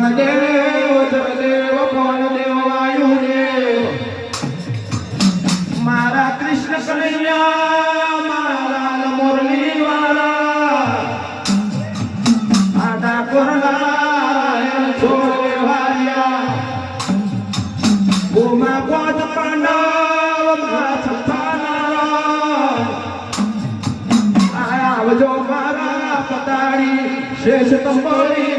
દેવ જળદેવ પવનદેવ વાયુદેવ મારા કૃષ્ણ કનૈયા મારા લાલ મુરલી વાળા આ ડાકોર નારાયણ છોડે વારિયા ભૂમા પાંચ પાંડવ મા છઠ્ઠા નારાયણ આવજો મારા પતાડી શેષ તંબોરી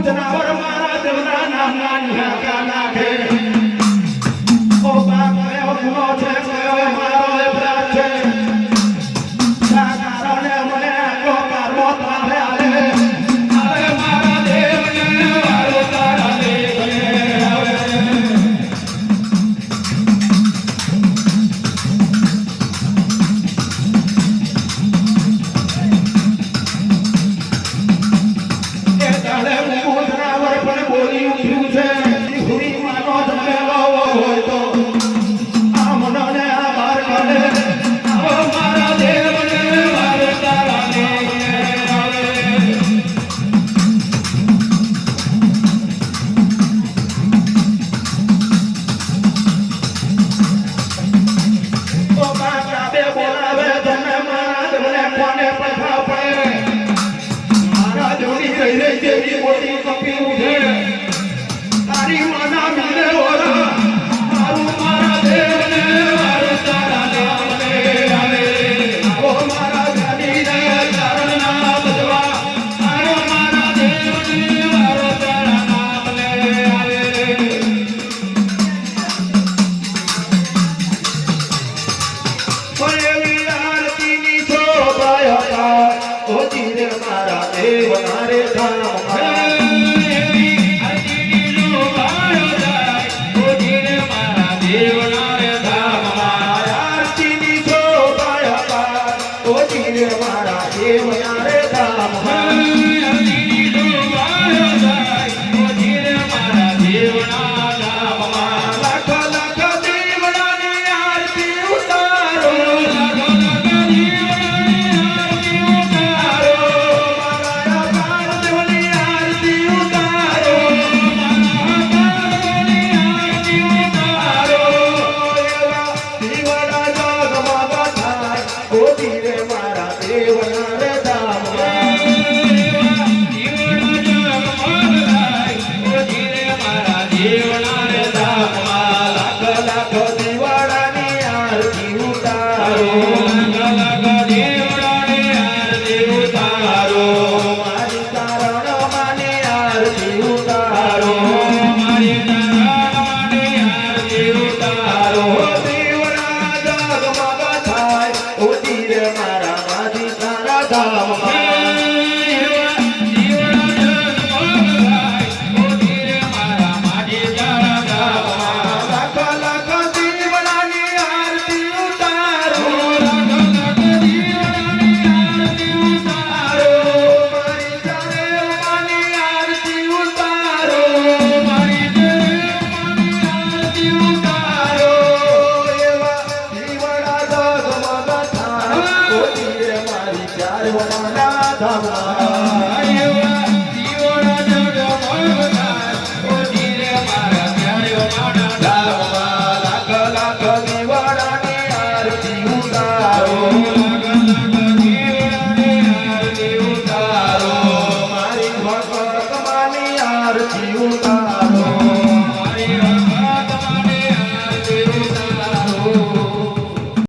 જનાવર મારા દેવના નામના નિહાકા નાખે ઓ બાપ કયો ગુનો છે કયો મારો અપરાધ છે શા કારણે મને આટલો કર્મો તારે આવે આવે મારા દેવને મારો તારા દેવને આવે મારા દેવના રે ધામ ત્યારે મારા ધામમાં આરતી ઉતારો